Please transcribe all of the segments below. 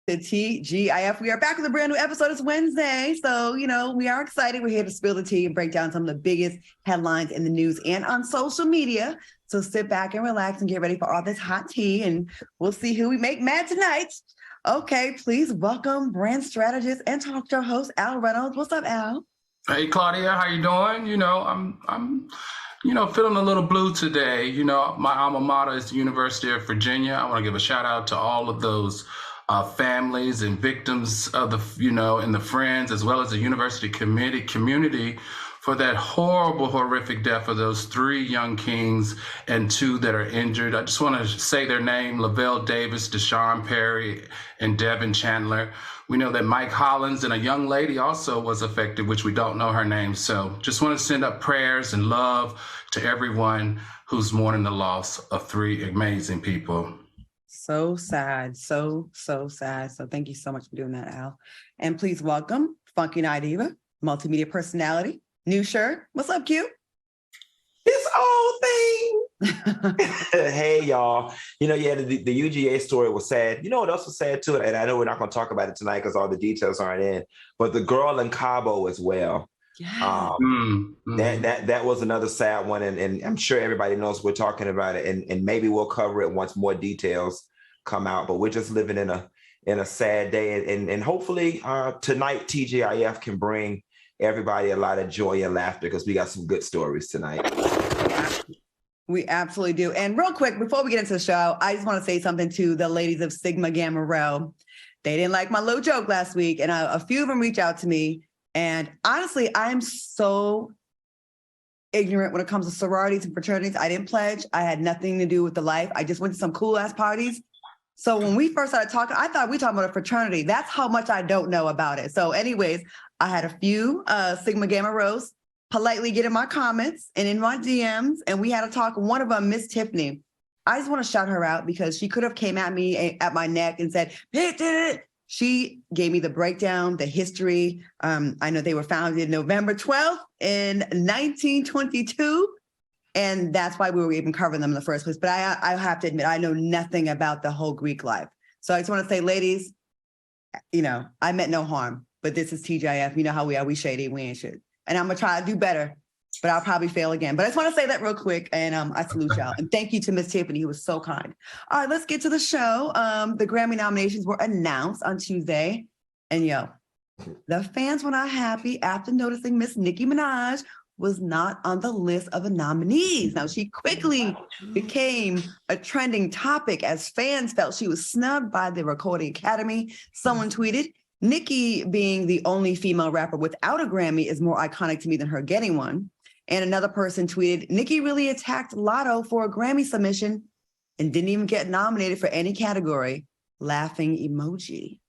The TGIF. We are back with a brand new episode. It's Wednesday. So, we are excited. We're here to spill the tea and break down some of the biggest headlines in the news and on social media. So sit back and relax and get ready for all this hot tea. And we'll see who we make mad tonight. Okay, please welcome brand strategist and talk show host, Al Reynolds. What's up, Al? Hey, Claudia, how you doing? I'm feeling a little blue today. My alma mater is the University of Virginia. I want to give a shout out to all of those families and victims of and the friends, as well as the university community for that horrific death of those 3 young kings and 2 that are injured. I just want to say their name: Lavelle Davis, Deshaun Perry, and Devin Chandler. We know that Mike Hollins and a young lady also was affected, which we don't know her name. So just want to send up prayers and love to everyone who's mourning the loss of 3 amazing people. So sad. So sad. So thank you so much for doing that, Al. And please welcome Funky Night Diva, multimedia personality, new shirt. What's up, Q? This old thing. Hey, y'all. The UGA story was sad. You know what else was sad too? And I know we're not going to talk about it tonight because all the details aren't in, but the girl in Cabo as well. Yeah. That was another sad one. And I'm sure everybody knows we're talking about it. And maybe we'll cover it once more details come out. But we're just living in a sad day. And hopefully tonight TGIF can bring everybody a lot of joy and laughter because we got some good stories tonight. We absolutely do. And real quick, before we get into the show, I just want to say something to the ladies of Sigma Gamma Rho. They didn't like my little joke last week, and a few of them reached out to me. And honestly, I am so ignorant when it comes to sororities and fraternities. I didn't pledge. I had nothing to do with the life. I just went to some cool ass parties. So when we first started talking, I thought we were talking about a fraternity. That's how much I don't know about it. So anyways, I had a few Sigma Gamma Rhos politely get in my comments and in my DMs, and we had a talk. One of them, Miss Tiffany, I just want to shout her out because she could have came at me at my neck and said, "Hey, she gave me the breakdown, the history. I know they were founded November 12th in 1922. And that's why we were even covering them in the first place. But I have to admit, I know nothing about the whole Greek life. So I just want to say, ladies, I meant no harm, but this is TGIF. You know how we are. We shady, we ain't shit. And I'm going to try to do better, but I'll probably fail again. But I just want to say that real quick. And I salute y'all. And thank you to Miss Tiffany, who was so kind. All right, let's get to the show. The Grammy nominations were announced on Tuesday. And the fans were not happy after noticing Miss Nicki Minaj was not on the list of the nominees. Now, she quickly became a trending topic as fans felt she was snubbed by the Recording Academy. Someone tweeted, "Nicki being the only female rapper without a Grammy is more iconic to me than her getting one." And another person tweeted, "Nicki really attacked Lotto for a Grammy submission and didn't even get nominated for any category. Laughing emoji."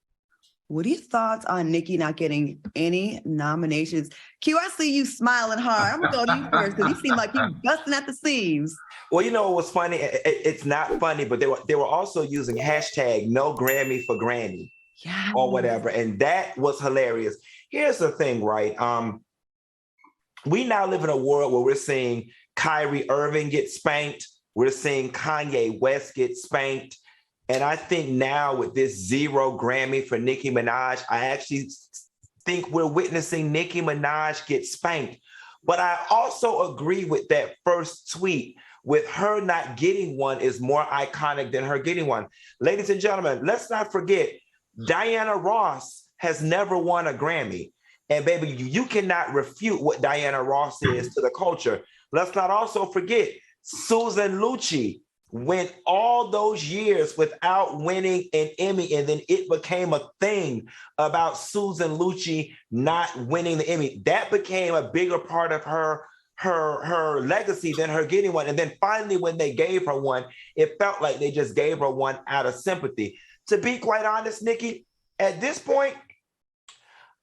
What are your thoughts on Nicki not getting any nominations? Q, I see you smiling hard. I'm going to go to you first because you seem like you're busting at the seams. Well, you know what's funny? It's not funny, but they were also using hashtag no Grammy for Granny. Yeah. Or whatever. And that was hilarious. Here's the thing, right? We now live in a world where we're seeing Kyrie Irving get spanked. We're seeing Kanye West get spanked. And I think now with this 0 Grammy for Nicki Minaj, I actually think we're witnessing Nicki Minaj get spanked. But I also agree with that first tweet with her not getting one is more iconic than her getting one. Ladies and gentlemen, let's not forget, Diana Ross has never won a Grammy. And baby, you cannot refute what Diana Ross is to the culture. Let's not also forget, Susan Lucci went all those years without winning an Emmy, and then it became a thing about Susan Lucci not winning the Emmy. That became a bigger part of her legacy than her getting one. And then finally, when they gave her one, it felt like they just gave her one out of sympathy. To be quite honest, Nicki, at this point,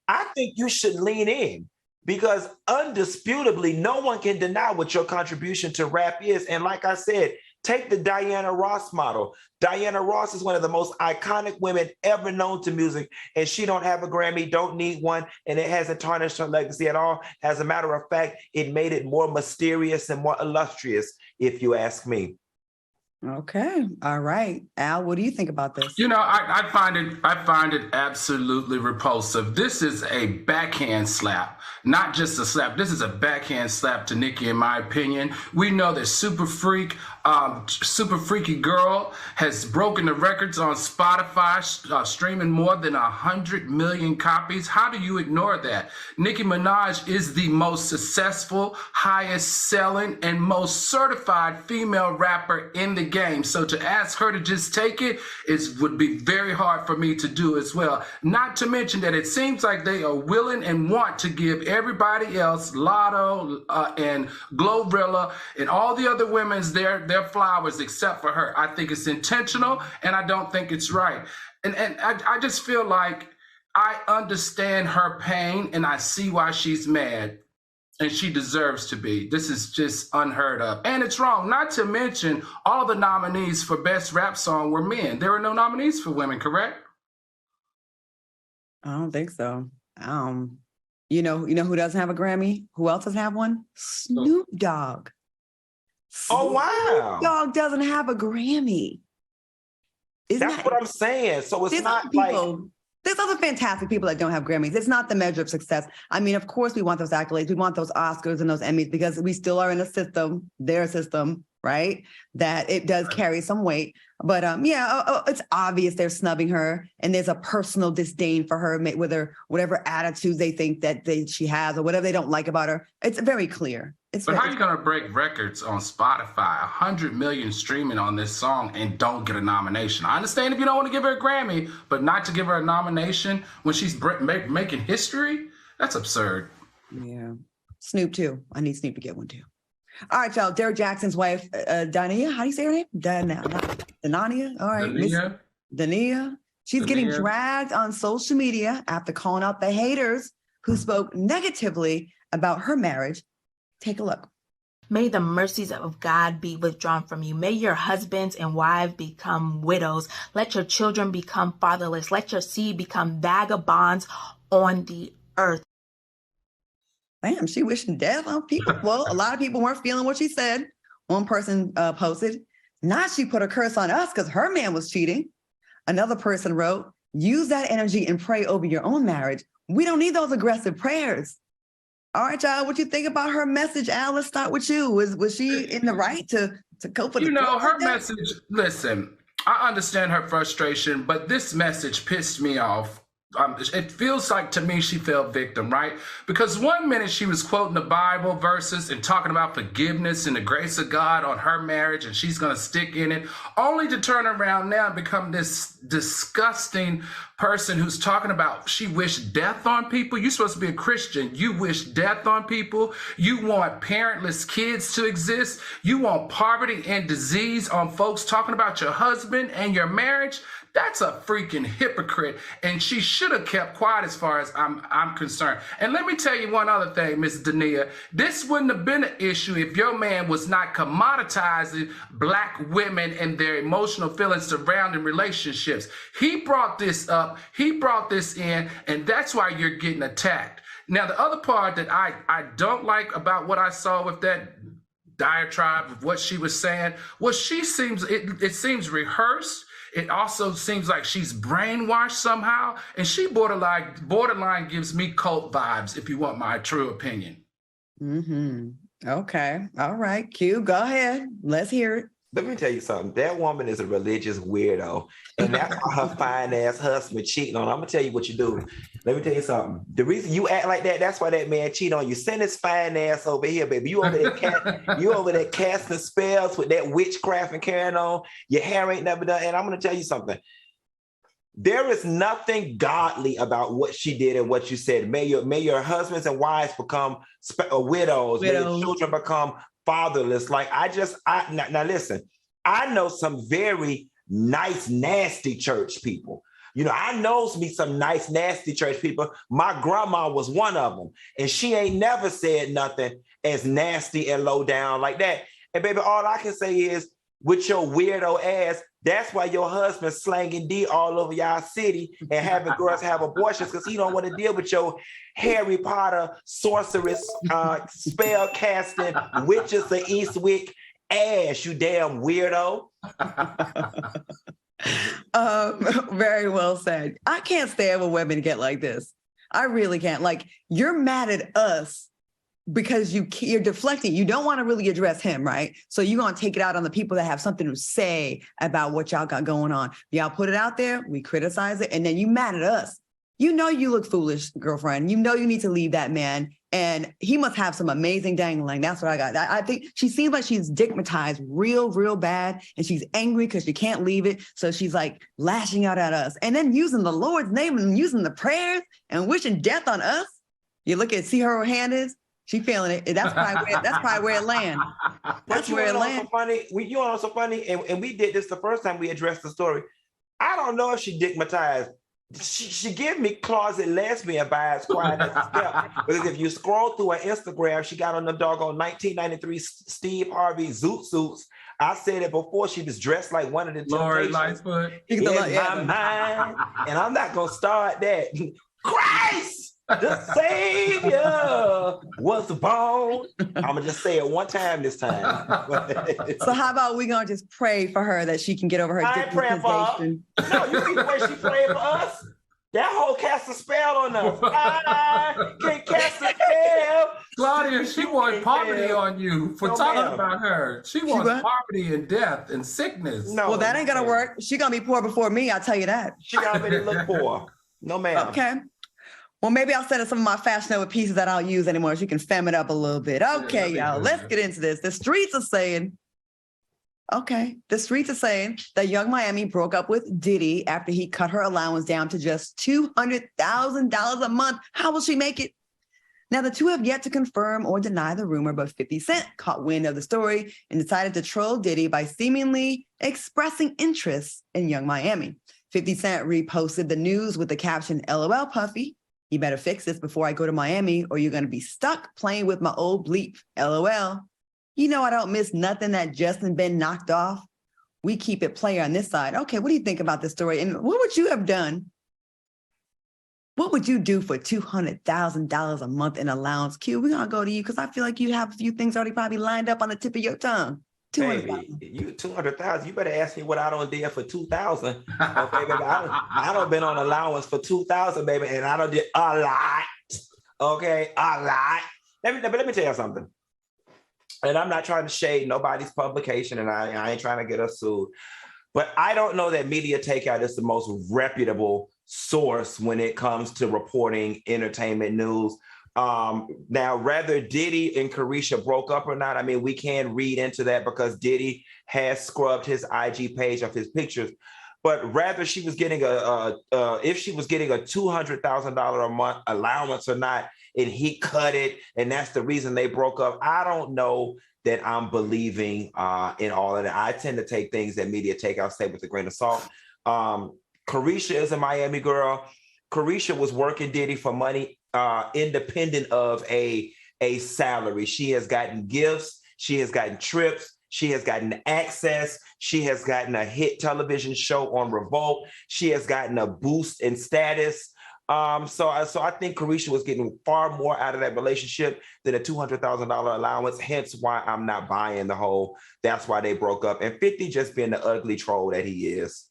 I think you should lean in because undisputably, no one can deny what your contribution to rap is. And like I said, take the Diana Ross model. Diana Ross is one of the most iconic women ever known to music, and she don't have a Grammy, don't need one, and it hasn't tarnished her legacy at all. As a matter of fact, it made it more mysterious and more illustrious, if you ask me. Okay. All right. Al, what do you think about this? You know, I find it absolutely repulsive. This is a backhand slap, not just a slap. This is a backhand slap to Nicki, in my opinion. We know that Super Freaky Girl has broken the records on Spotify, streaming more than 100 million copies. How do you ignore that? Nicki Minaj is the most successful, highest selling, and most certified female rapper in the game. So to ask her to just take it would be very hard for me to do as well. Not to mention that it seems like they are willing and want to give everybody else, Lotto and Glorilla and all the other women's their flowers except for her. I think it's intentional, and I don't think it's right. And I just feel like I understand her pain, and I see why she's mad. And she deserves to be. This is just unheard of. And it's wrong. Not to mention, all the nominees for Best Rap Song were men. There were no nominees for women, correct? I don't think so. You know who doesn't have a Grammy? Who else doesn't have one? Snoop Dogg. Oh, wow. Snoop Dogg doesn't have a Grammy. That's what I'm saying. So it's not like... There's other fantastic people that don't have Grammys. It's not the measure of success. I mean, of course, we want those accolades. We want those Oscars and those Emmys because we still are in a system, their system, right? That it does carry some weight. But it's obvious they're snubbing her, and there's a personal disdain for her with her whatever attitudes they think that she has or whatever they don't like about her. It's very clear. But how are you going to break records on Spotify, 100 million streaming on this song, and don't get a nomination? I understand if you don't want to give her a Grammy, but not to give her a nomination when she's making history? That's absurd. Yeah. Snoop, too. I need Snoop to get one, too. All right, y'all. Derek Jackson's wife, Dania. How do you say her name? Dania. All right. Dania. She's getting dragged on social media after calling out the haters who spoke negatively about her marriage. Take a look. May the mercies of God be withdrawn from you. May your husbands and wives become widows. Let your children become fatherless. Let your seed become vagabonds on the earth. Damn, she wishing death on people. Well, a lot of people weren't feeling what she said. One person posted, "Now she put a curse on us because her man was cheating." Another person wrote, "Use that energy and pray over your own marriage. We don't need those aggressive prayers." All right, y'all, what you think about her message? Al, let's start with you. Was she in the right to cope with it? Her message, listen, I understand her frustration, but this message pissed me off. It feels like to me she fell victim, right? Because one minute she was quoting the Bible verses and talking about forgiveness and the grace of God on her marriage, and she's going to stick in it, only to turn around now and become this disgusting person who's talking about she wished death on people. You're supposed to be a Christian. You wish death on people. You want parentless kids to exist. You want poverty and disease on folks talking about your husband and your marriage. That's a freaking hypocrite, and she should have kept quiet as far as I'm concerned. And let me tell you one other thing, Miss Dania. This wouldn't have been an issue if your man was not commoditizing Black women and their emotional feelings surrounding relationships. He brought this up, he brought this in, and that's why you're getting attacked. Now, the other part that I don't like about what I saw with that diatribe of what she was saying was it seems rehearsed. It also seems like she's brainwashed somehow, and she borderline gives me cult vibes, if you want my true opinion. Mm-hmm. Okay. All right. Q, go ahead. Let's hear it. Let me tell you something. That woman is a religious weirdo, and that's why her fine-ass husband cheating on her. I'm going to tell you what you do. Let me tell you something. The reason you act like that, that's why that man cheat on you. Send his fine ass over here, baby. You over there casting spells with that witchcraft and carrying on. Your hair ain't never done. And I'm going to tell you something. There is nothing godly about what she did and what you said. May your husbands and wives become widows. May your children become fatherless. Like now listen, I know some very nice, nasty church people. I know some nice, nasty church people. My grandma was one of them, and she ain't never said nothing as nasty and low down like that. And baby, all I can say is, with your weirdo ass, that's why your husband's slanging D all over y'all city and having girls have abortions, because he don't want to deal with your Harry Potter, sorceress, spell casting, witches of Eastwick, ass, you damn weirdo. Very well said. I can't stand when women get like this. I really can't. Like, you're mad at us because you're deflecting. You don't want to really address him, right? So you're going to take it out on the people that have something to say about what y'all got going on. Y'all put it out there, we criticize it, and then you mad at us. You know you look foolish, girlfriend. You know you need to leave that man, and he must have some amazing dangling. That's what I got. I think she seems like she's stigmatized real bad, and she's angry because she can't leave it. So she's like lashing out at us, and then using the Lord's name and using the prayers and wishing death on us. You see her hand is. She feeling it. That's probably where it lands. That's where it lands. You know so funny, and we did this the first time we addressed the story. I don't know if she stigmatized. She give me closet lesbian vibes quiet as a step. Because if you scroll through her Instagram, she got on the doggone 1993 Steve Harvey zoot suits. I said it before, she was dressed like one of the Lord Temptations. Lightfoot. In my mind, and I'm not gonna start that. Christ! The Savior was born. I'm gonna just say it one time this time. So how about we gonna just pray for her that she can get over her I ain't praying for her. No, you see the way she prayed for us? That whole cast a spell on us. I can cast a spell. Claudia, she wants poverty on you for talking about her. She wants poverty and death and sickness. No, well, that ain't gonna work. She gonna be poor before me, I'll tell you that. She already look poor. No, ma'am. Okay. Well, maybe I'll send her some of my Fashion Nova pieces that I don't use anymore so you can fam it up a little bit. Okay, y'all, let's get into this. The streets are saying that Young Miami broke up with Diddy after he cut her allowance down to just $200,000 a month. How will she make it? Now, the two have yet to confirm or deny the rumor, but 50 Cent caught wind of the story and decided to troll Diddy by seemingly expressing interest in Young Miami. 50 Cent reposted the news with the caption, "LOL, Puffy. You better fix this before I go to Miami or you're going to be stuck playing with my old bleep. LOL. You know I don't miss nothing that Justin been knocked off. We keep it player on this side." Okay, what do you think about this story? And what would you have done? What would you do for $200,000 a month in allowance? Q, we're going to go to you because I feel like you have a few things already probably lined up on the tip of your tongue. Baby, you 200,000. You better ask me what I don't did for 2,000. Okay, baby, I don't been on allowance for 2,000, baby, and I don't did a lot. Okay, a lot. Let me tell you something. And I'm not trying to shade nobody's publication, and I ain't trying to get us sued. But I don't know that Media Takeout is the most reputable source when it comes to reporting entertainment news. Now, whether Diddy and Carisha broke up or not, I mean, we can read into that because Diddy has scrubbed his IG page of his pictures. But rather she was getting if she was getting a $200,000 a month allowance or not, and he cut it, and that's the reason they broke up. I don't know that I'm believing in all of that. I tend to take things that Media Takeout say with a grain of salt. Carisha is a Miami girl. Carisha was working Diddy for money, independent of a salary. She has gotten gifts. She has gotten trips. She has gotten access. She has gotten a hit television show on Revolt. She has gotten a boost in status. So I think Carisha was getting far more out of that relationship than a $200,000 allowance. Hence why I'm not buying the whole, that's why they broke up. And 50 just being the ugly troll that he is.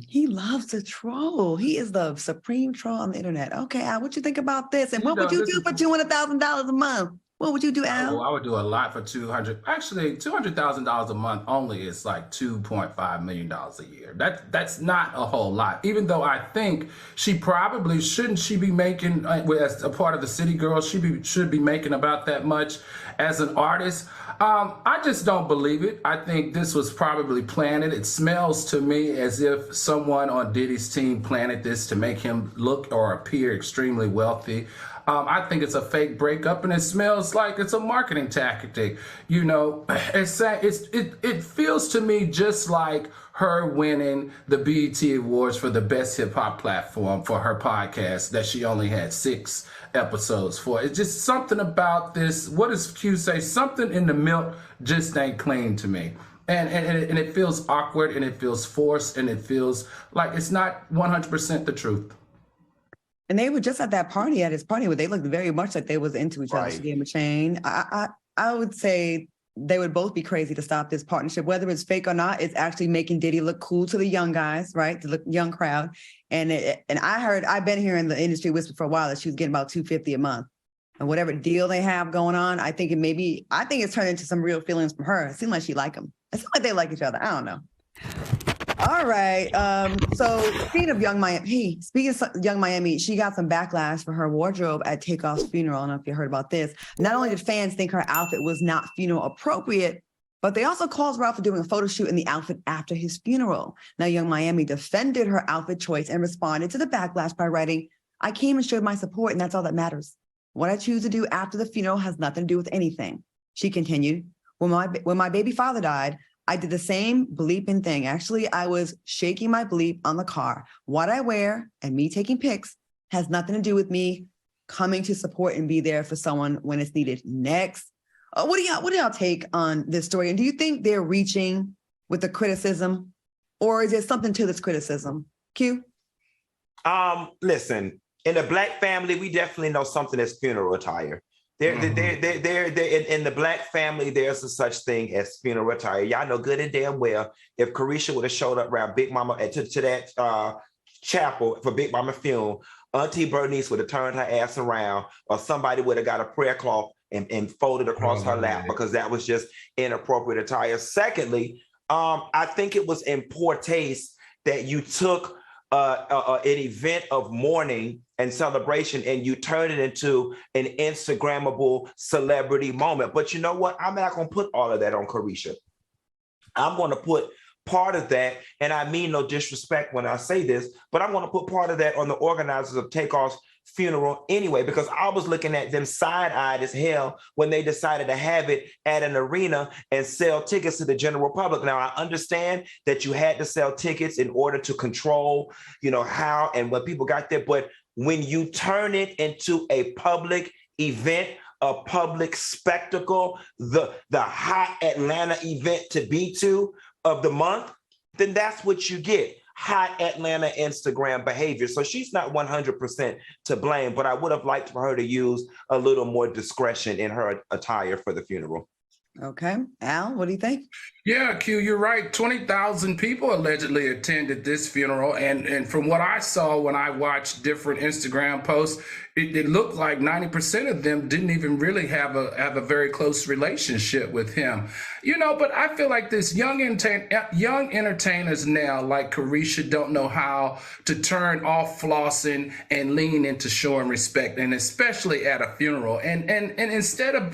He loves to troll. He is the supreme troll on the internet. Okay, Al, what you think about this? And what would you do for $200,000 a month? What would you do, Al? I would do a lot for Actually, $200,000 a month only is like $2.5 million a year. That's not a whole lot. Even though I think she probably shouldn't be making, as a part of the City Girls, should be making about that much as an artist. I just don't believe it. I think this was probably planted. It smells to me as if someone on Diddy's team planted this to make him look or appear extremely wealthy. I think it's a fake breakup, and it smells like it's a marketing tactic. You know, it feels to me just like her winning the BET Awards for the best hip hop platform for her podcast that she only had 6 episodes for. It's just something about this. What does Q say? Something in the milk just ain't clean to me. And it feels awkward, and it feels forced, and it feels like it's not 100% the truth. And they were just at that party, at his party, where they looked very much like they was into each other. She gave him a chain. I would say they would both be crazy to stop this partnership, whether it's fake or not. It's actually making Diddy look cool to the young guys, right? To the young crowd. And I've been here in the industry whisper for a while that she was getting about $250 a month. And whatever deal they have going on, I think it's turned into some real feelings from her. It seems like she like him. It seems like they like each other. I don't know. All right. So speaking of Young Miami, she got some backlash for her wardrobe at Takeoff's funeral. I don't know if you heard about this. Not only did fans think her outfit was not funeral appropriate, but they also called her out for doing a photo shoot in the outfit after his funeral. Now, Young Miami defended her outfit choice and responded to the backlash by writing, "I came and showed my support, and that's all that matters. What I choose to do after the funeral has nothing to do with anything." She continued, when my baby father died, I did the same bleeping thing. Actually, I was shaking my bleep on the car. What I wear and me taking pics has nothing to do with me coming to support and be there for someone when it's needed. Next. What do y'all take on this story? And do you think they're reaching with the criticism, or is there something to this criticism? Q? Listen, in the Black family, we definitely know something as funeral attire. In the Black family, there's a such thing as funeral attire. Y'all know good and damn well if Carisha would have showed up around Big Mama to that chapel for Big Mama funeral, Auntie Bernice would have turned her ass around, or somebody would have got a prayer cloth and folded across her lap, because that was just inappropriate attire. Secondly, I think it was in poor taste that you took an event of mourning and celebration and you turn it into an Instagrammable celebrity moment. But you know what? I'm not going to put all of that on Carisha. I'm going to put part of that, and I mean no disrespect when I say this, but I'm going to put part of that on the organizers of Takeoff's funeral anyway, because I was looking at them side-eyed as hell when they decided to have it at an arena and sell tickets to the general public. Now, I understand that you had to sell tickets in order to control, how and when people got there, but when you turn it into a public event, a public spectacle, the hot Atlanta event to be to of the month, then that's what you get. Hot Atlanta Instagram behavior. So she's not 100% to blame, but I would have liked for her to use a little more discretion in her attire for the funeral. Okay. Al, what do you think? Yeah, Q, you're right. 20,000 people allegedly attended this funeral. And from what I saw when I watched different Instagram posts, it looked like 90% of them didn't even really have a very close relationship with him. But I feel like this young entertainers now, like Carisha, don't know how to turn off flossing and lean into showing respect, and especially at a funeral. And instead of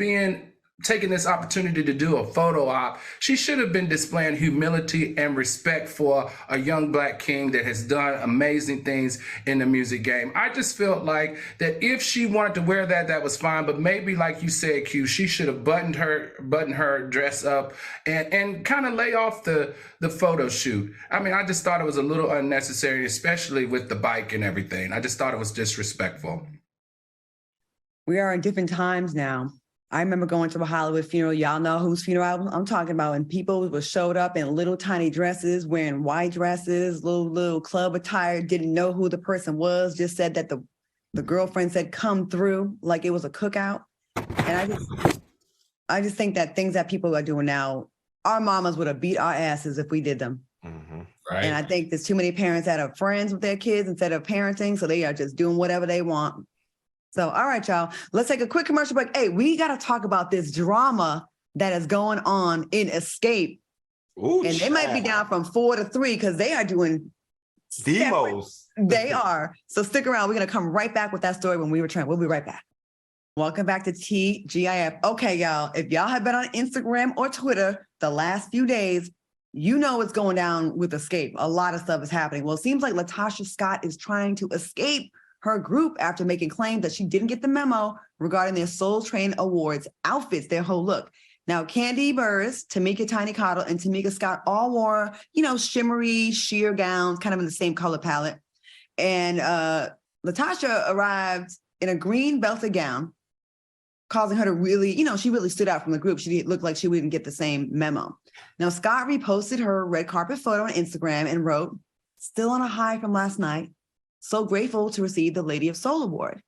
taking this opportunity to do a photo op, she should have been displaying humility and respect for a young Black king that has done amazing things in the music game. I just felt like that if she wanted to wear that was fine, but maybe like you said, Q, she should have buttoned her dress up and kind of lay off the photo shoot. I mean, I just thought it was a little unnecessary, especially with the bike and everything. I just thought it was disrespectful. We are in different times now. I remember going to a Hollywood funeral. Y'all know whose funeral I'm talking about. And people showed up in little tiny dresses, wearing white dresses, little club attire, didn't know who the person was, just said that the girlfriend said, come through, like it was a cookout. And I just think that things that people are doing now, our mamas would have beat our asses if we did them. Mm-hmm. Right. And I think there's too many parents that are friends with their kids instead of parenting. So they are just doing whatever they want. So, all right, y'all, let's take a quick commercial break. Hey, we got to talk about this drama that is going on in Xscape. Ooh, and they might be down from 4 to 3 because they are doing demos. They are. So stick around. We're going to come right back with that story when we return. We'll be right back. Welcome back to TGIF. Okay, y'all, if y'all have been on Instagram or Twitter the last few days, you know what's going down with Xscape. A lot of stuff is happening. Well, it seems like Latasha Scott is trying to escape her group after making claims that she didn't get the memo regarding their Soul Train Awards outfits, their whole look. Now, Kandi Burruss, Tamika Tiny Cottle, and Tamika Scott all wore, shimmery sheer gowns, kind of in the same color palette. And Latasha arrived in a green belted gown, causing her to really, she really stood out from the group. She looked like she wouldn't get the same memo. Now, Scott reposted her red carpet photo on Instagram and wrote, "Still on a high from last night. So grateful to receive the Lady of Soul Award."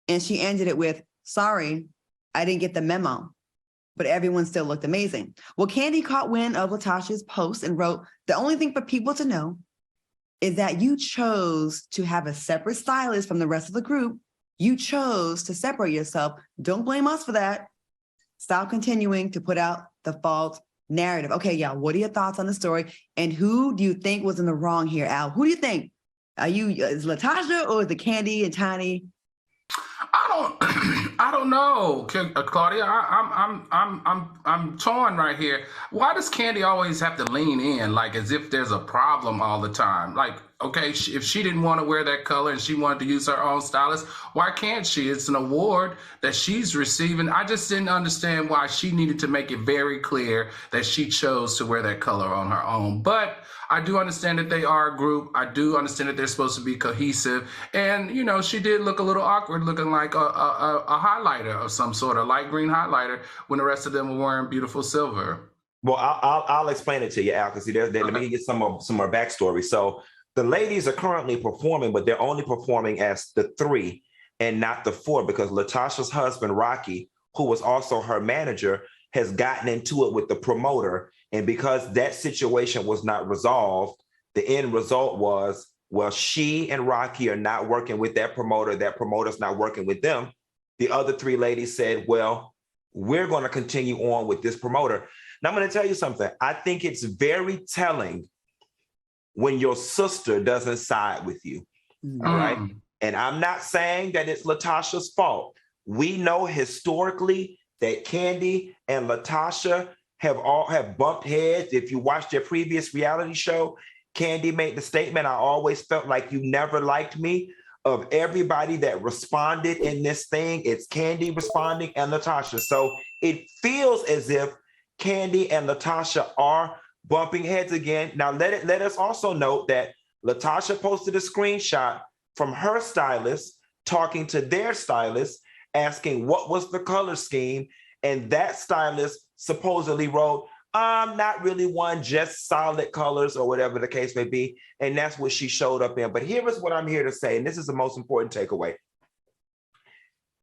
And she ended it with, "Sorry, I didn't get the memo." but everyone still looked amazing. Well, Candy caught wind of Latasha's post and wrote, "The only thing for people to know is that you chose to have a separate stylist from the rest of the group. You chose to separate yourself. Don't blame us for that. Stop continuing to put out the false narrative." Okay, y'all, what are your thoughts on the story? And who do you think was in the wrong here, Al? Who do you think? Is Latasha or is it Candy and Tiny? I don't know, Claudia. I'm torn right here. Why does Candy always have to lean in, like as if there's a problem all the time? Like, okay, if she didn't want to wear that color and she wanted to use her own stylist, why can't she? It's an award that she's receiving. I just didn't understand why she needed to make it very clear that she chose to wear that color on her own. But I do understand that they are a group. I do understand that they're supposed to be cohesive. And, you know, she did look a little awkward, looking like a highlighter of some sort, a light green highlighter, when the rest of them were wearing beautiful silver. Well, I'll explain it to you, Al, because let me get some more backstory. So the ladies are currently performing, but they're only performing as the 3 and not the 4, because Latasha's husband, Rocky, who was also her manager, has gotten into it with the promoter. And because that situation was not resolved, the end result was, well, she and Rocky are not working with that promoter's not working with them. The other 3 ladies said, well, we're going to continue on with this promoter. Now, I'm going to tell you something. I think it's very telling when your sister doesn't side with you. All right. And I'm not saying that it's Latasha's fault. We know historically that Candy and Latasha have bumped heads. If you watch their previous reality show, Candy made the statement, "I always felt like you never liked me." Of everybody that responded in this thing, it's Candy responding and Latasha. So it feels as if Candy and Latasha are bumping heads again. Now, let us also note that Latasha posted a screenshot from her stylist talking to their stylist, asking what was the color scheme. And that stylist supposedly wrote, "I'm not really one, just solid colors," or whatever the case may be. And that's what she showed up in. But here is what I'm here to say, and this is the most important takeaway.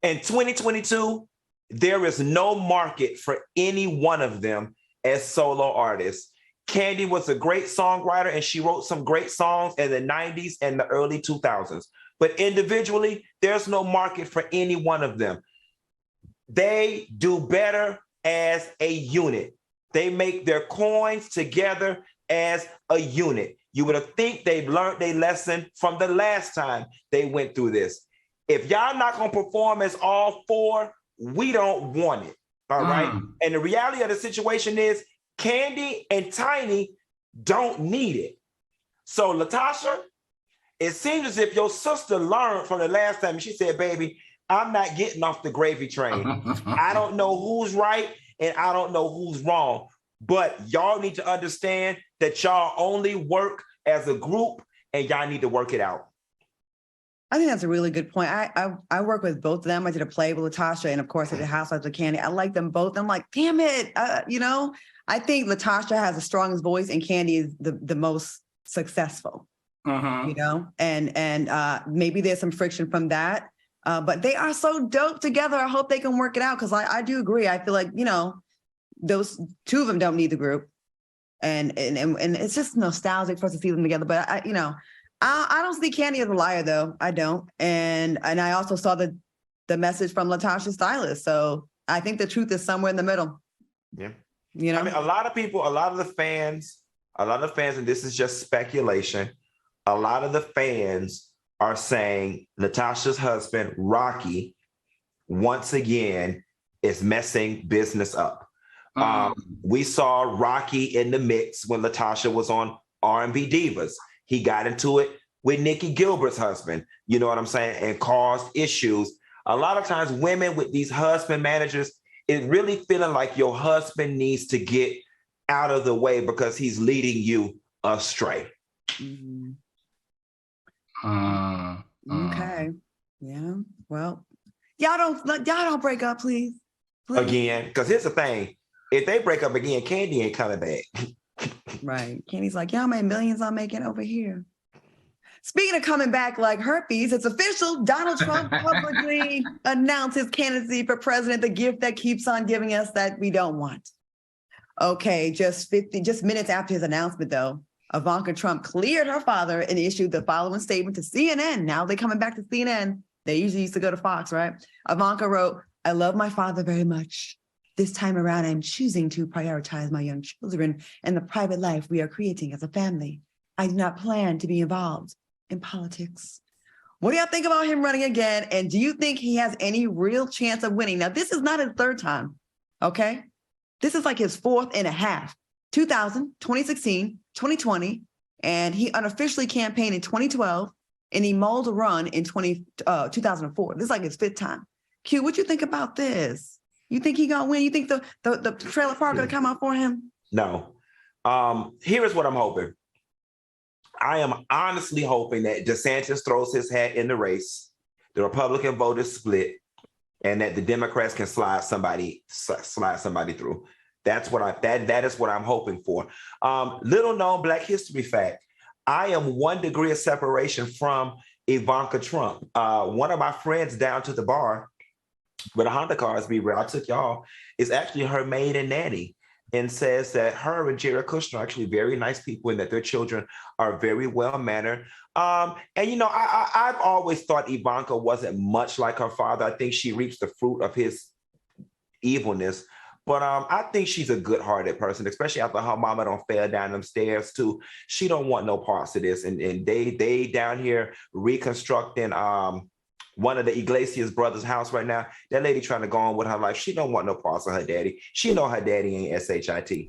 In 2022, there is no market for any one of them as solo artists. Candy was a great songwriter, and she wrote some great songs in the 90s and the early 2000s. But individually, there's no market for any one of them. They do better as a unit. They make their coins together as a unit. You would have think they've learned their lesson from the last time they went through this. If y'all not going to perform as all 4, we don't want it. All right. And the reality of the situation is Candy and Tiny don't need it. So Latasha, it seems as if your sister learned from the last time. She said, "Baby, I'm not getting off the gravy train. I don't know who's right and I don't know who's wrong. But y'all need to understand that y'all only work as a group and y'all need to work it out." I think that's a really good point. I work with both of them. I did a play with Latasha, and of course I did Housewives with Candy. I like them both. I'm like, damn it. You know, I think Latasha has the strongest voice and Candy is the most successful, you know, and maybe there's some friction from that. But they are so dope together. I hope they can work it out, because I do agree. I feel like, you know, those 2 of them don't need the group. And it's just nostalgic for us to see them together. But I don't see Candy as a liar, though. I don't. And I also saw the message from Latasha's stylist. So I think the truth is somewhere in the middle. Yeah. You know, I mean, a lot of the fans, and this is just speculation, a lot of the fans are saying Latasha's husband, Rocky, once again is messing business up. We saw Rocky in the mix when Latasha was on R&B Divas. He got into it with Nikki Gilbert's husband, you know what I'm saying, and caused issues. A lot of times women with these husband managers, it's really feeling like your husband needs to get out of the way because he's leading you astray. Okay. Yeah. Well, y'all don't break up, please. Again, because here's the thing. If they break up again, Candy ain't coming back. Right. Candy's like, y'all made millions I'm making over here. Speaking of coming back like herpes, it's official. Donald Trump publicly announced his candidacy for president, the gift that keeps on giving us that we don't want. Okay, just minutes after his announcement, though, Ivanka Trump cleared her father and issued the following statement to CNN. Now they're coming back to CNN. They usually used to go to Fox, right? Ivanka wrote, "I love my father very much. This time around, I'm choosing to prioritize my young children and the private life we are creating as a family. I do not plan to be involved in politics." What do y'all think about him running again? And do you think he has any real chance of winning? Now, this is not his third time, okay? This is like his fourth and a half. 2000, 2016, 2020, and he unofficially campaigned in 2012, and he mulled a run in 2004. This is like his fifth time. Q, what you think about this? You think he gonna win? You think the trailer park gonna come out for him? No. Here is what I'm hoping. I am honestly hoping that DeSantis throws his hat in the race, the Republican voters split, and that the Democrats can slide somebody through. That is what I'm hoping for. Little known Black history fact: I am 1 degree of separation from Ivanka Trump. One of my friends down to the bar with a Honda cars where I took y'all is actually her maid and nanny, and says that her and Jared Kushner are actually very nice people and that their children are very well mannered. And I've always thought Ivanka wasn't much like her father. I think she reaps the fruit of his evilness. But I think she's a good-hearted person, especially after her mama don't fell down them stairs too. She don't want no parts of this. And they down here reconstructing one of the Iglesias brothers' house right now. That lady trying to go on with her life. She don't want no parts of her daddy. She know her daddy ain't SHIT.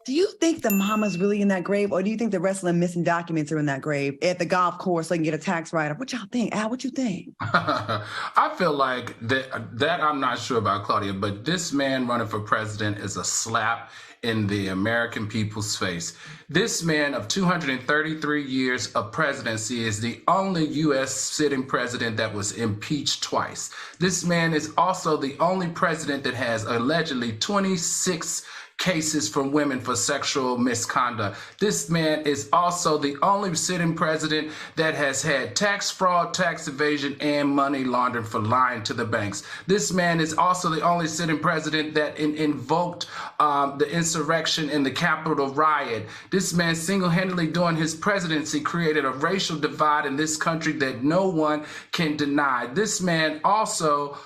Do you think the mama's really in that grave, or do you think the rest of the missing documents are in that grave at the golf course so they can get a tax write-off? What y'all think? Al, what you think? I feel like that I'm not sure about, Claudia, but this man running for president is a slap in the American people's face. This man of 233 years of presidency is the only U.S. sitting president that was impeached twice. This man is also the only president that has allegedly 26 cases from women for sexual misconduct. This man is also the only sitting president that has had tax fraud, tax evasion, and money laundering for lying to the banks. This man is also the only sitting president that invoked the insurrection in the Capitol riot. This man single-handedly during his presidency created a racial divide in this country that no one can deny. This man also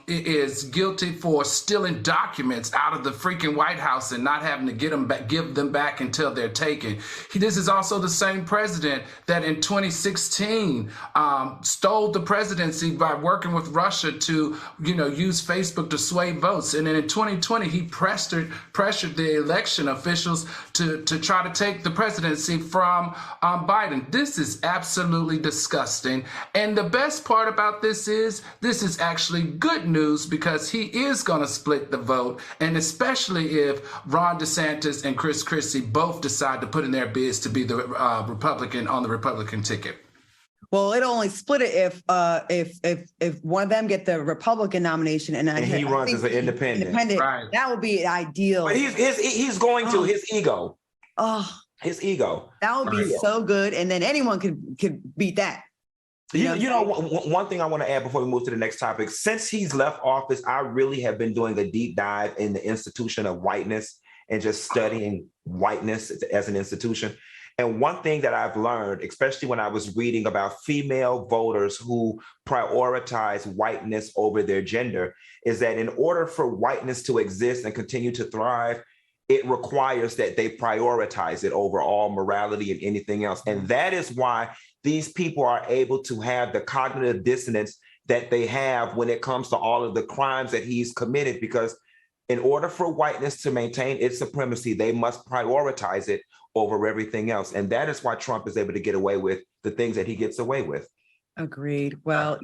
is guilty for stealing documents out of the freaking White House and not having to give them back until they're taken. This is also the same president that in 2016 stole the presidency by working with Russia to, use Facebook to sway votes. And then in 2020, he pressured the election officials to try to take the presidency from Biden. This is absolutely disgusting. And the best part about this is actually good news, because he is going to split the vote, and especially if Ron DeSantis and Chris Christie both decide to put in their bids to be the Republican on the Republican ticket. Well, it'll only split it if one of them get the Republican nomination and he runs as an independent. Right. That would be ideal. But he's going to his ego. Oh, his ego. That would be so good, and then anyone could beat that. One thing I want to add before we move to the next topic: since he's left office, I really have been doing a deep dive in the institution of whiteness and just studying whiteness as an institution. And one thing that I've learned, especially when I was reading about female voters who prioritize whiteness over their gender, is that in order for whiteness to exist and continue to thrive, it requires that they prioritize it over all morality and anything else. And that is why these people are able to have the cognitive dissonance that they have when it comes to all of the crimes that he's committed, because in order for whiteness to maintain its supremacy, they must prioritize it over everything else. And that is why Trump is able to get away with the things that he gets away with. Agreed. Well,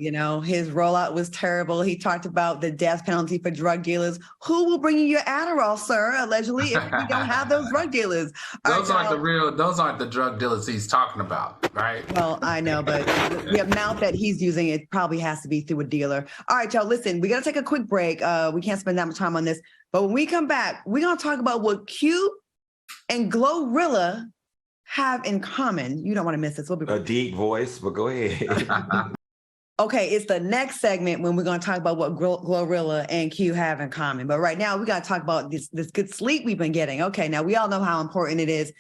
his rollout was terrible. He talked about the death penalty for drug dealers. Who will bring you your Adderall, sir? Allegedly, if we don't have those drug dealers. Those aren't the drug dealers he's talking about, right? Well, I know, but the amount that he's using, it probably has to be through a dealer. All right, y'all, listen, we got to take a quick break. We can't spend that much time on this. But when we come back, we're going to talk about what Q and Glorilla have in common? You don't want to miss this. We'll be A deep voice, but go ahead. Okay, it's the next segment when we're going to talk about what Glorilla and Q have in common. But right now, we got to talk about this good sleep we've been getting. Okay, now we all know how important it is,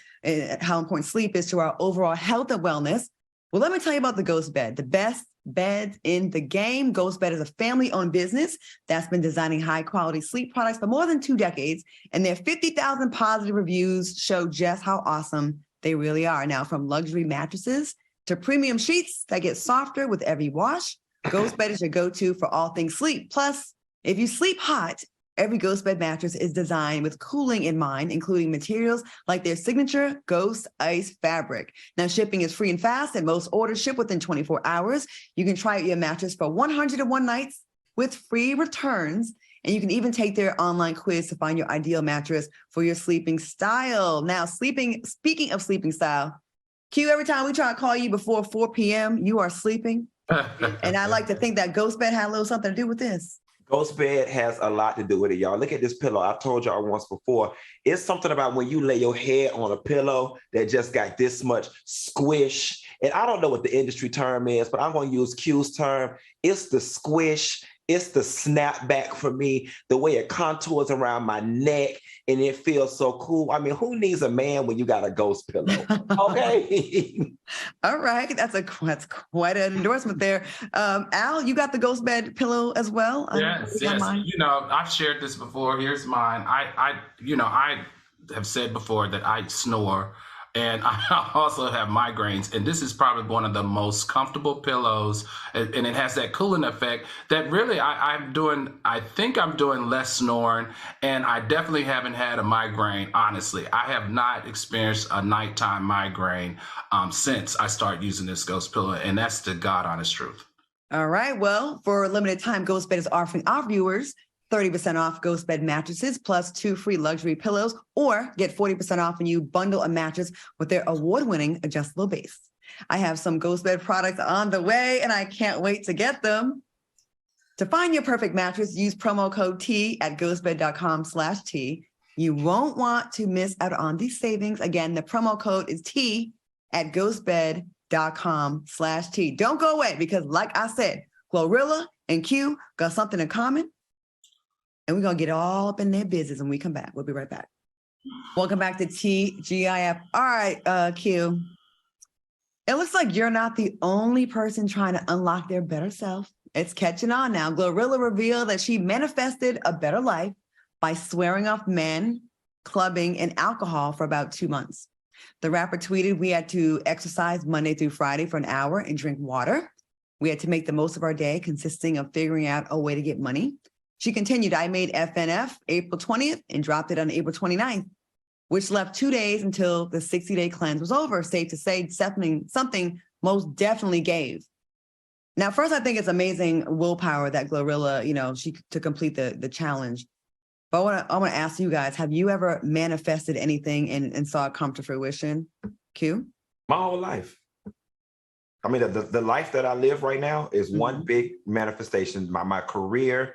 how important sleep is to our overall health and wellness. Well, let me tell you about the Ghost Bed, the best bed in the game. Ghost Bed is a family-owned business that's been designing high-quality sleep products for more than 2 decades, and their 50,000 positive reviews show just how awesome they really are. Now, from luxury mattresses to premium sheets that get softer with every wash, Ghost Bed is your go-to for all things sleep. Plus, if you sleep hot, every Ghost Bed mattress is designed with cooling in mind, including materials like their signature Ghost Ice fabric. Now, shipping is free and fast, and most orders ship within 24 hours. You can try out your mattress for 101 nights with free returns, and you can even take their online quiz to find your ideal mattress for your sleeping style. Now, speaking of sleeping style, Q, every time we try to call you before 4 p.m., you are sleeping. And I like to think that Ghost Bed had a little something to do with this. Ghost Bed has a lot to do with it, y'all. Look at this pillow. I told y'all once before. It's something about when you lay your head on a pillow that just got this much squish. And I don't know what the industry term is, but I'm going to use Q's term. It's the squish. It's the snap back for me, the way it contours around my neck, and it feels so cool. I mean, who needs a man when you got a ghost pillow? Okay. All right. That's quite an endorsement there. Al, you got the Ghost Bed pillow as well? Yes. You know, I've shared this before. Here's mine. I have said before that I snore. And I also have migraines, and this is probably one of the most comfortable pillows, and it has that cooling effect that really I think I'm doing less snoring, and I definitely haven't had a migraine, honestly. I have not experienced a nighttime migraine since I started using this Ghost pillow, and that's the God honest truth. All right. Well, for a limited time, Ghost Bed is offering our viewers 30% off Ghost Bed mattresses plus 2 free luxury pillows, or get 40% off when you bundle a mattress with their award-winning adjustable base. I have some Ghost Bed products on the way, and I can't wait to get them. To find your perfect mattress, use promo code T at ghostbed.com/T. You won't want to miss out on these savings. Again, the promo code is T at ghostbed.com/T. Don't go away, because like I said, Glorilla and Q got something in common. And we're going to get all up in their business when we come back. We'll be right back. Welcome back to TGIF. All right, Q. It looks like you're not the only person trying to unlock their better self. It's catching on now. Glorilla revealed that she manifested a better life by swearing off men, clubbing, and alcohol for about 2 months. The rapper tweeted, "We had to exercise Monday through Friday for an hour and drink water. We had to make the most of our day, consisting of figuring out a way to get money." She continued, "I made FNF April 20th and dropped it on April 29th, which left 2 days until the 60-day cleanse was over. Safe to say, something most definitely gave." Now, first, I think it's amazing willpower that Glorilla, she to complete the challenge. But I want to ask you guys, have you ever manifested anything and saw it come to fruition? Q? My whole life. I mean, the life that I live right now is one big manifestation. My career,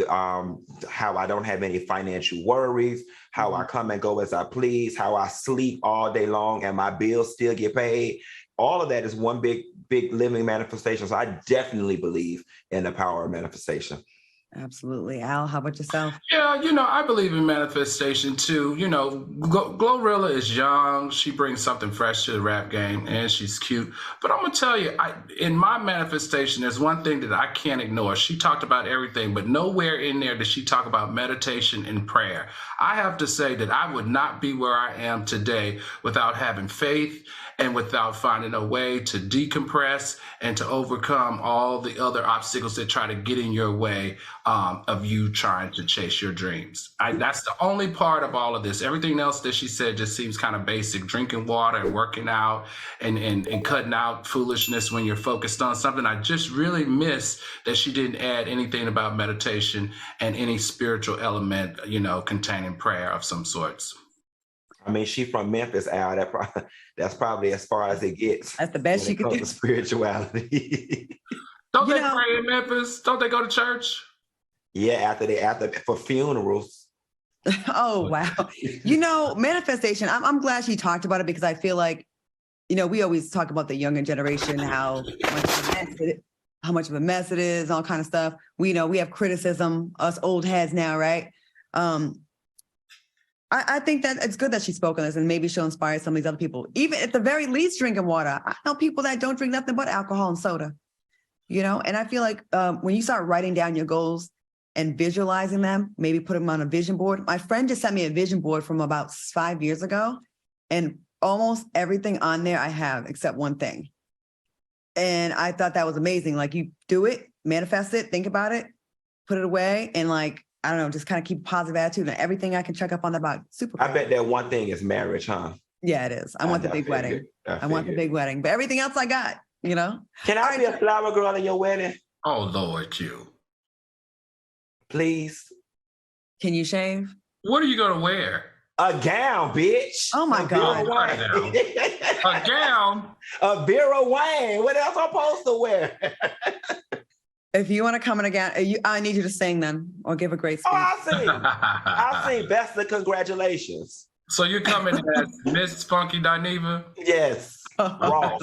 how I don't have any financial worries, how I come and go as I please, how I sleep all day long and my bills still get paid. All of that is one big living manifestation. So I definitely believe in the power of manifestation. Absolutely. Al, how about yourself? Yeah, I believe in manifestation too. Glorilla is young. She brings something fresh to the rap game, and she's cute. But I'm going to tell you, in my manifestation, there's one thing that I can't ignore. She talked about everything, but nowhere in there did she talk about meditation and prayer. I have to say that I would not be where I am today without having faith and without finding a way to decompress and to overcome all the other obstacles that try to get in your way of you trying to chase your dreams. That's the only part of all of this. Everything else that she said just seems kind of basic. Drinking water and working out and cutting out foolishness when you're focused on something. I just really miss that she didn't add anything about meditation and any spiritual element, containing prayer of some sorts. I mean, she's from Memphis, Al. That's probably as far as it gets. That's the best she could do. Spirituality. Don't they pray in Memphis? Don't they go to church? Yeah, after for funerals. Oh, wow. Manifestation, I'm glad she talked about it, because I feel like we always talk about the younger generation, how much of a mess it is, all kind of stuff. We know we have criticism, us old heads now, right? I think that it's good that she spoke on this, and maybe she'll inspire some of these other people. Even at the very least, drinking water. I know people that don't drink nothing but alcohol and soda, and I feel like when you start writing down your goals and visualizing them, maybe put them on a vision board. My friend just sent me a vision board from about 5 years ago, and almost everything on there I have except one thing. And I thought that was amazing. Like, you do it, manifest it, think about it, put it away, and like, I don't know, just kind of keep a positive attitude, and everything I can check up on about. Super cool. I bet that one thing is marriage, huh? Yeah, it is. I want the big wedding. I want the big wedding, but everything else I got, Can I be a flower girl in your wedding? Oh, Lord, you. Please. Can you shave? What are you going to wear? A gown, bitch. Oh my God. A gown? A Vera Wang. What else I'm supposed to wear? If you want to come in again, I need you to sing then, or give a great speech. Oh, I'll sing. Best of congratulations. So you're coming as Miss Funky Dineva? Yes. Ross.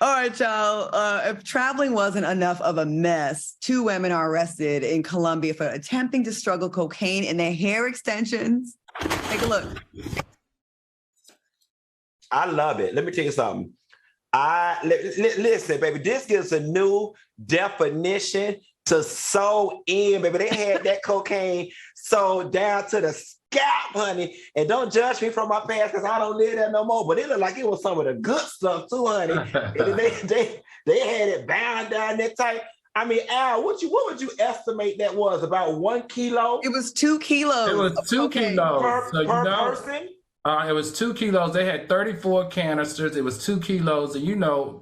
All right, y'all. If traveling wasn't enough of a mess, 2 women are arrested in Colombia for attempting to smuggle cocaine in their hair extensions. Take a look. I love it. Let me tell you something. Listen, baby, this gives a new definition to sew in, baby. They had that cocaine sewed down to the scalp, honey. And don't judge me from my past, because I don't live there no more. But it looked like it was some of the good stuff too, honey. And they had it bound down there tight. I mean, Al, what would you estimate that was? About 1 kilo? It was 2 kilos. It was 2 kilos. Per person? It was 2 kilos. They had 34 canisters. It was 2 kilos. And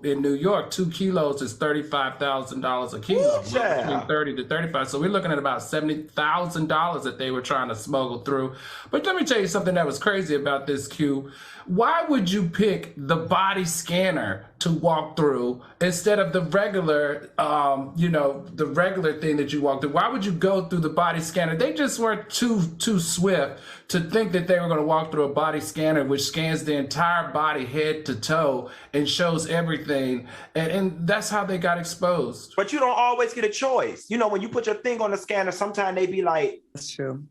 in New York, 2 kilos is $35,000 a kilo. Between 30 to 35. So we're looking at about $70,000 that they were trying to smuggle through. But let me tell you something that was crazy about this, Q. Why would you pick the body scanner to walk through instead of the regular, the regular thing that you walk through? Why would you go through the body scanner? They just weren't too swift to think that they were going to walk through a body scanner, which scans the entire body head to toe and shows everything. And that's how they got exposed. But you don't always get a choice. When you put your thing on the scanner, sometimes they be like... That's true.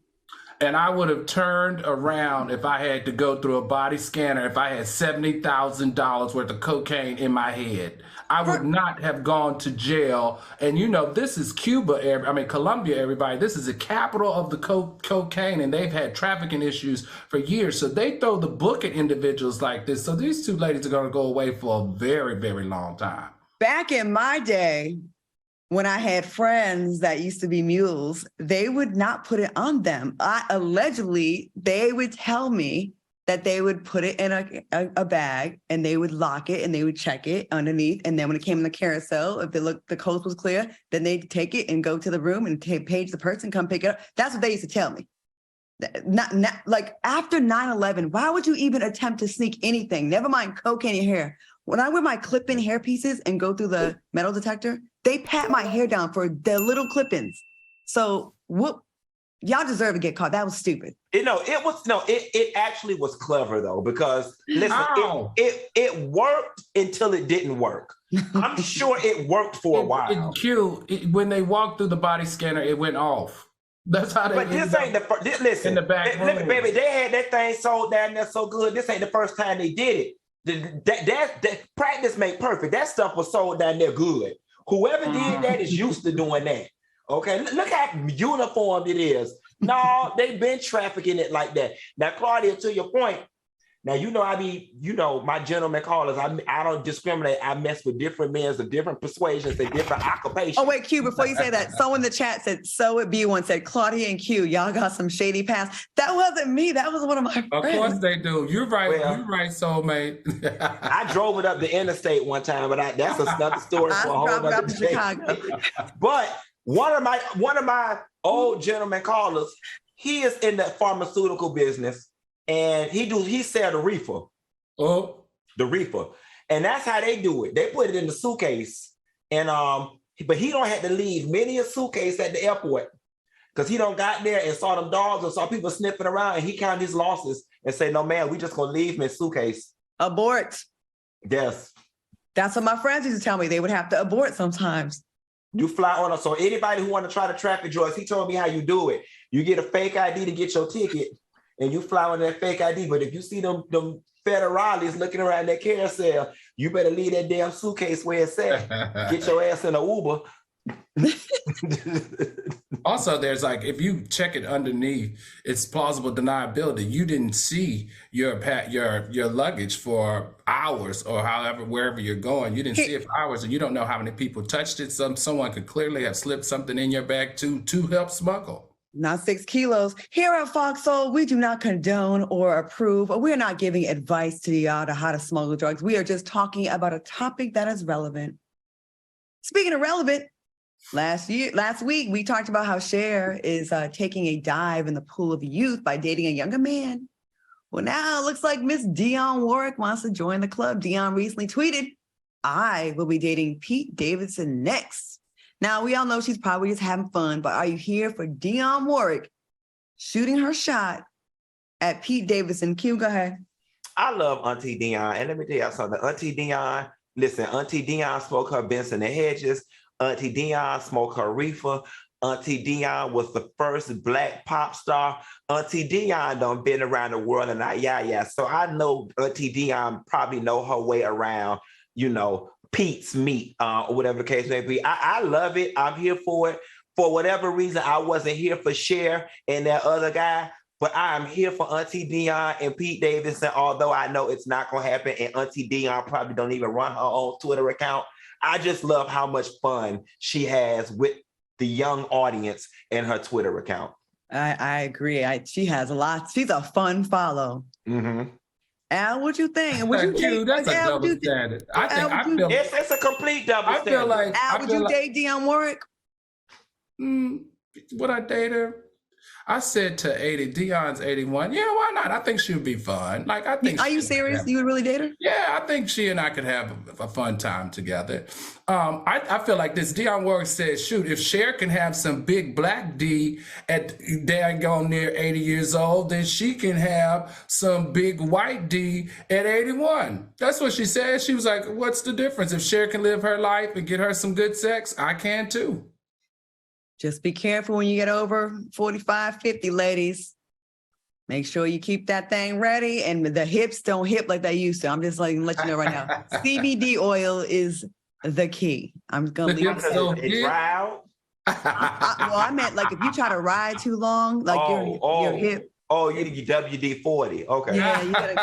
And I would have turned around if I had to go through a body scanner, if I had $70,000 worth of cocaine in my head. I would not have gone to jail. And this is Colombia, everybody. This is the capital of the cocaine, and they've had trafficking issues for years. So they throw the book at individuals like this. So these 2 ladies are going to go away for a very, very long time. Back in my day, when I had friends that used to be mules, they would not put it on them. Allegedly, they would tell me that they would put it in a bag, and they would lock it, and they would check it underneath. And then when it came in the carousel, if the coast was clear, then they'd take it and go to the room and page the person, come pick it up. That's what they used to tell me. Not like after 9/11, why would you even attempt to sneak anything? Never mind cocaine in your hair. When I wear my clip-in hair pieces and go through the metal detector, they pat my hair down for their little clip-ins. So y'all deserve to get caught. That was stupid. It actually was clever though, because listen, it worked until it didn't work. I'm sure it worked for a while. When they walked through the body scanner, it went off. That's how they. But this ain't the first. Listen, in the back room. Baby, they had that thing sold down there so good. This ain't the first time they did it. That practice make perfect. That stuff was sold down there good. Whoever did that is used to doing that. Okay, look how uniform it is. No, they've been trafficking it like that. Now, Claudia, to your point. Now, my gentleman callers, I don't discriminate. I mess with different men of different persuasions and different occupations. Oh, wait, Q, before you say that, someone in the chat said, so it be one said, Claudia and Q, y'all got some shady past. That wasn't me. That was one of my friends. Of course they do. You're right. Well, you're right, soulmate. I drove it up the interstate one time, but that's another story for a whole other day. Chicago. But one of my old gentleman callers, he is in the pharmaceutical business. And he sell the reefer. Oh. The reefer. And that's how they do it. They put it in the suitcase. And but he don't have to leave many a suitcase at the airport. Because he don't got there and saw them dogs and saw people sniffing around, and he counted his losses and say, no, man, we just gonna leave him in suitcase. Abort. Yes. That's what my friends used to tell me. They would have to abort sometimes. You fly on us. So anybody who want to try to traffic Joyce, he told me how you do it. You get a fake ID to get your ticket, and you fly on that fake ID. But if you see them federales looking around that carousel, you better leave that damn suitcase where it's at. Get your ass in an Uber. Also, there's like, if you check it underneath, it's plausible deniability. You didn't see your luggage for hours, or however, wherever you're going, you didn't see it for hours, and you don't know how many people touched it. Someone could clearly have slipped something in your bag to help smuggle. Not 6 kilos. Here at FOXSOUL, we do not condone or approve, or we're not giving advice to y'all to how to smuggle drugs. We are just talking about a topic that is relevant. Speaking of relevant, last week, we talked about how Cher is taking a dive in the pool of youth by dating a younger man. Well, now it looks like Miss Dionne Warwick wants to join the club. Dionne recently tweeted, "I will be dating Pete Davidson next." Now, we all know she's probably just having fun, but are you here for Dionne Warwick shooting her shot at Pete Davidson? Q, go ahead. I love Auntie Dionne. And let me tell y'all something. Auntie Dionne, listen, Auntie Dionne smoked her Benson and Hedges. Auntie Dionne smoked her reefer. Auntie Dionne was the first Black pop star. Auntie Dionne done been around the world and so I know Auntie Dionne probably know her way around, Pete's meat, or whatever the case may be. I love it. I'm here for it. For whatever reason, I wasn't here for Cher and that other guy, but I am here for Auntie Dionne and Pete Davidson, although I know it's not going to happen, and Auntie Dionne probably don't even run her own Twitter account. I just love how much fun she has with the young audience in her Twitter account. I agree. She has a lot. She's a fun follow. Mm-hmm. Al, what you think? Would you that's a double standard. It's a complete double standard. Al, would you date Dionne Warwick? Would I date her? I said to 80, Dionne's 81. Yeah, why not? I think she would be fun. Are you serious? You would really date her? Yeah, I think she and I could have a fun time together. I feel like this. Dionne Warwick said, shoot, if Cher can have some big black D at daggone near 80 years old, then she can have some big white D at 81. That's what she said. She was like, what's the difference? If Cher can live her life and get her some good sex, I can too. Just be careful when you get over 45, 50, ladies. Make sure you keep that thing ready, and the hips don't hip like they used to. I'm just like, let you know right now. CBD oil is the key. I'm going to leave it so dry out. I meant like if you try to ride too long, like your hip. Oh, you need your WD-40. Okay. Yeah, you got to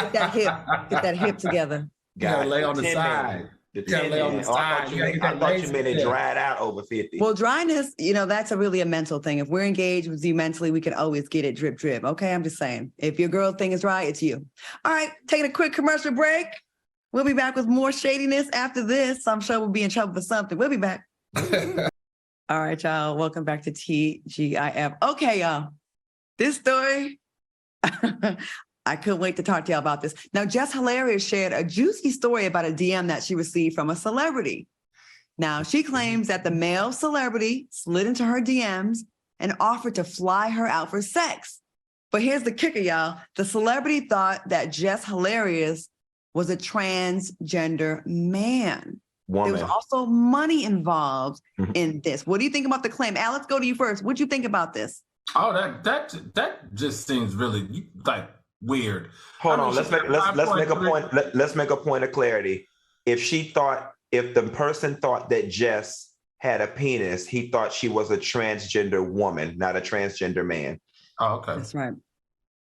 get that hip together. You got to lay on the side. I thought you meant it dried out over 50. Well, dryness, that's really a mental thing. If we're engaged with you mentally, we can always get it drip, drip. Okay, I'm just saying. If your girl thing is dry, it's you. All right, taking a quick commercial break. We'll be back with more shadiness after this. I'm sure we'll be in trouble for something. We'll be back. All right, y'all. Welcome back to TGIF. Okay, y'all. This story... I couldn't wait to talk to y'all about this. Now, Jess Hilarious shared a juicy story about a DM that she received from a celebrity. Now, she claims that the male celebrity slid into her DMs and offered to fly her out for sex. But here's the kicker, y'all. The celebrity thought that Jess Hilarious was a transgender man. Woman. There was also money involved in this. What do you think about the claim? Al, let's go to you first. What do you think about this? Oh, that just seems really weird. Hold on. Let's make a point. Let's make a point of clarity. If the person thought that Jess had a penis, he thought she was a transgender woman, not a transgender man. Oh, okay. That's right.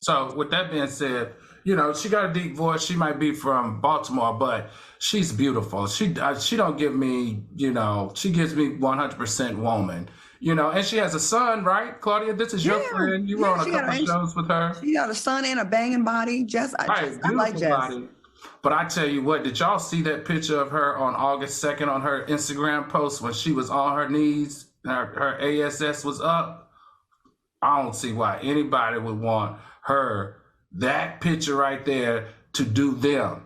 So with that being said, she got a deep voice. She might be from Baltimore, but she's beautiful. She don't give me, she gives me 100% woman. And she has a son, right, Claudia? This is your friend. You were on a couple shows with her. She got a son and a banging body. I like Jess. Body. But I tell you what, did y'all see that picture of her on August 2nd on her Instagram post when she was on her knees and her ASS was up? I don't see why anybody would want that picture right there, to do them.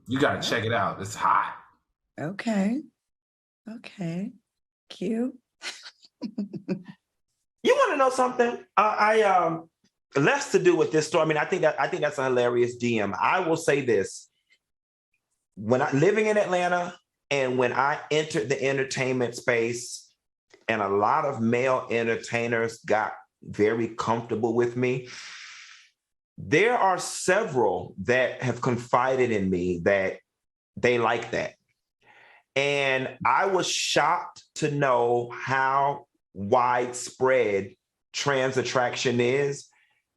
You got to check it out. It's hot. Okay. Cute. You want to know something? less to do with this story. I mean, I think that's a hilarious DM. I will say this: when I living in Atlanta, and when I entered the entertainment space, and a lot of male entertainers got very comfortable with me, there are several that have confided in me that they like that. And I was shocked to know how widespread trans attraction is,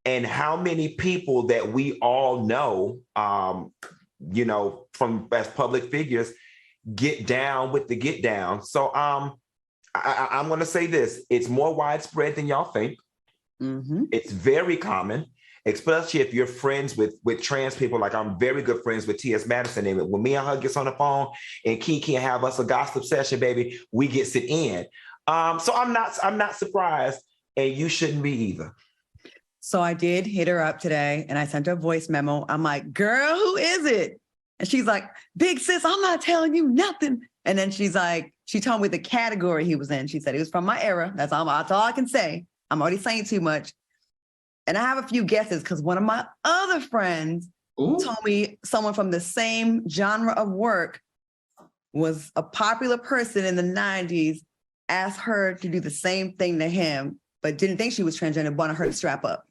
and how many people that we all know, from as public figures, get down with the get down. So I'm going to say this: it's more widespread than y'all think. Mm-hmm. It's very common, especially if you're friends with trans people. Like, I'm very good friends with T.S. Madison, and when me and her gets on the phone and Kiki and have us a gossip session, baby, we gets it in. So I'm not surprised, and you shouldn't be either. So I did hit her up today, and I sent her a voice memo. I'm like, girl, who is it? And she's like, big sis, I'm not telling you nothing. And then she's like, she told me the category he was in. She said he was from my era. That's all I can say. I'm already saying too much. And I have a few guesses because one of my other friends told me someone from the same genre of work was a popular person in the 90s, asked her to do the same thing to him, but didn't think she was transgender, wanted her to strap up.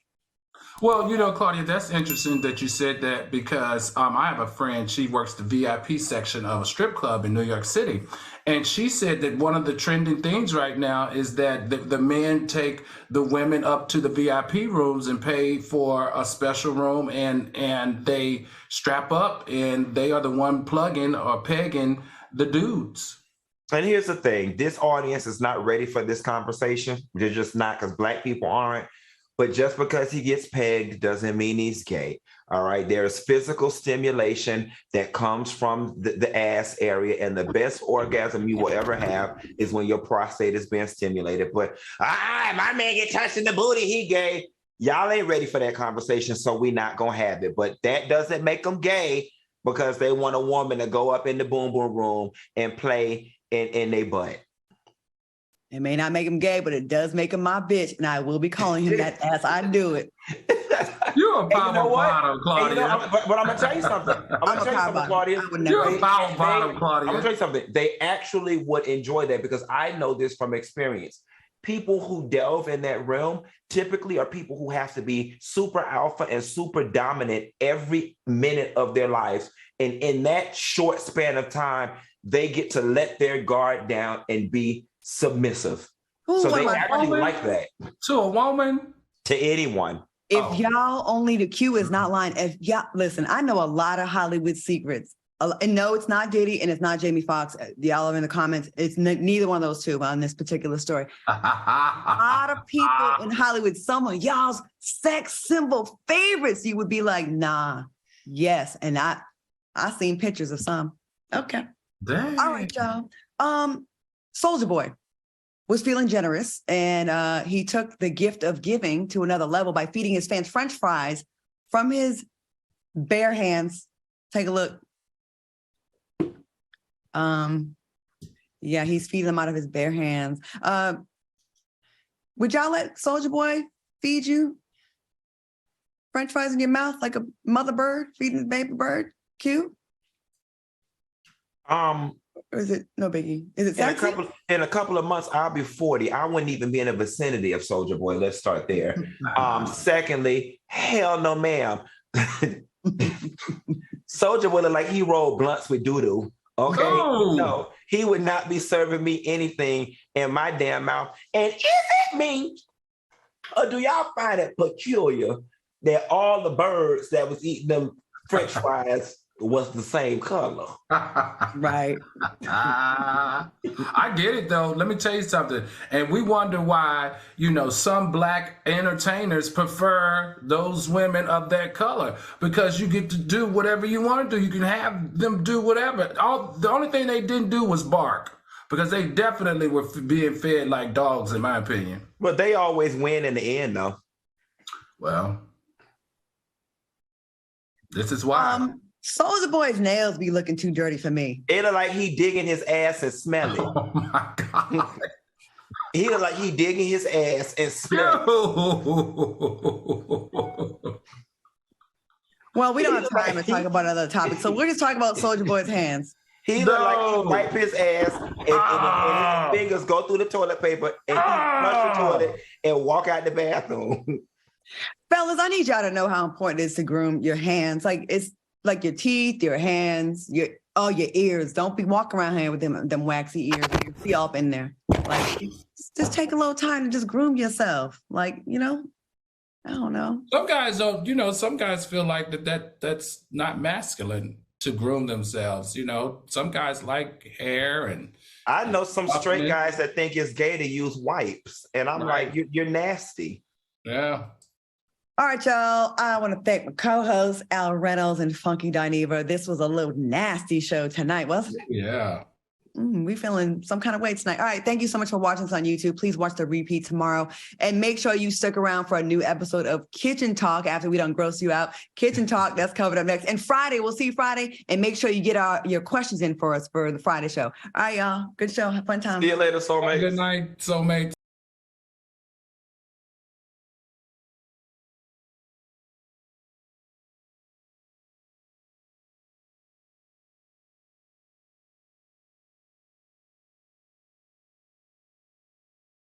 Well, Claudia, that's interesting that you said that, because I have a friend, she works the VIP section of a strip club in New York City. And she said that one of the trending things right now is that the men take the women up to the VIP rooms and pay for a special room, and they strap up, and they are the one plugging or pegging the dudes. And here's the thing: this audience is not ready for this conversation. They're just not, because Black people aren't. But just because he gets pegged doesn't mean he's gay. All right. There's physical stimulation that comes from the ass area, and the best orgasm you will ever have is when your prostate is being stimulated. But my man get touched in the booty, he gay. Y'all ain't ready for that conversation, so we not gonna have it. But that doesn't make them gay, because they want a woman to go up in the boom boom room and play in their butt. It may not make him gay, but it does make him my bitch, and I will be calling him that as I do it. You're a power bottom, Claudia. But I'm gonna tell you something. I'm gonna tell you something, Claudia. You're a power bottom, Claudia. I'm gonna tell you something. They actually would enjoy that, because I know this from experience. People who delve in that realm typically are people who have to be super alpha and super dominant every minute of their lives. And in that short span of time, they get to let their guard down and be submissive. So they actually like that. To a woman? To anyone. If y'all only the Q is not lying. If y'all listen, I know a lot of Hollywood secrets. And no, it's not Diddy and it's not Jamie Foxx. Y'all are in the comments. It's neither one of those two on this particular story. A lot of people in Hollywood, some of y'all's sex symbol favorites, you would be like, nah, yes. And I seen pictures of some. Okay. Dang. All right, y'all. Soulja Boy was feeling generous, and he took the gift of giving to another level by feeding his fans French fries from his bare hands. Take a look. Yeah, he's feeding them out of his bare hands. Would y'all let Soulja Boy feed you French fries in your mouth like a mother bird feeding a baby bird? Cute? Or is it no biggie? Is it sexy? In a couple of months, I'll be 40. I wouldn't even be in the vicinity of Soulja Boy. Let's start there. Secondly, hell no, ma'am. Soulja Boy look like he rolled blunts with doo-doo. Okay? No, he would not be serving me anything in my damn mouth. And is it me, or do y'all find it peculiar that all the birds that was eating them French fries was the same color? Right. I get it though. Let me tell you something. And we wonder why, some Black entertainers prefer those women of that color, because you get to do whatever you want to do. You can have them do whatever. The only thing they didn't do was bark, because they definitely were being fed like dogs, in my opinion. But they always win in the end though. Well, this is why. Soulja Boy's nails be looking too dirty for me. It look like he digging his ass and smelling. Oh my God. He look like he digging his ass and smelling. Well, we don't have time to talk about other topics, so we're just talking about Soulja Boy's hands. He look like he wipe his ass and his fingers go through the toilet paper and he flush the toilet and walk out the bathroom. Fellas, I need y'all to know how important it is to groom your hands. Like it's like your teeth, your hands, your ears. Don't be walking around here with them waxy ears and your feet up in there. Like just take a little time to just groom yourself. Like, you know, I don't know. Some guys don't, some guys feel like that's not masculine to groom themselves. Some guys like hair and I know some straight guys that think it's gay to use wipes. And I'm like, you're nasty. Yeah. All right, y'all. I want to thank my co-hosts, Al Reynolds and Funky Dineva. This was a little nasty show tonight, wasn't it? Yeah. We feeling some kind of way tonight. All right. Thank you so much for watching us on YouTube. Please watch the repeat tomorrow. And make sure you stick around for a new episode of Kitchen Talk after we done gross you out. Kitchen Talk, that's covered up next. And Friday, we'll see you Friday. And make sure you get your questions in for us for the Friday show. All right, y'all. Good show. Have fun time. See you later, soulmates. Good night, soulmates.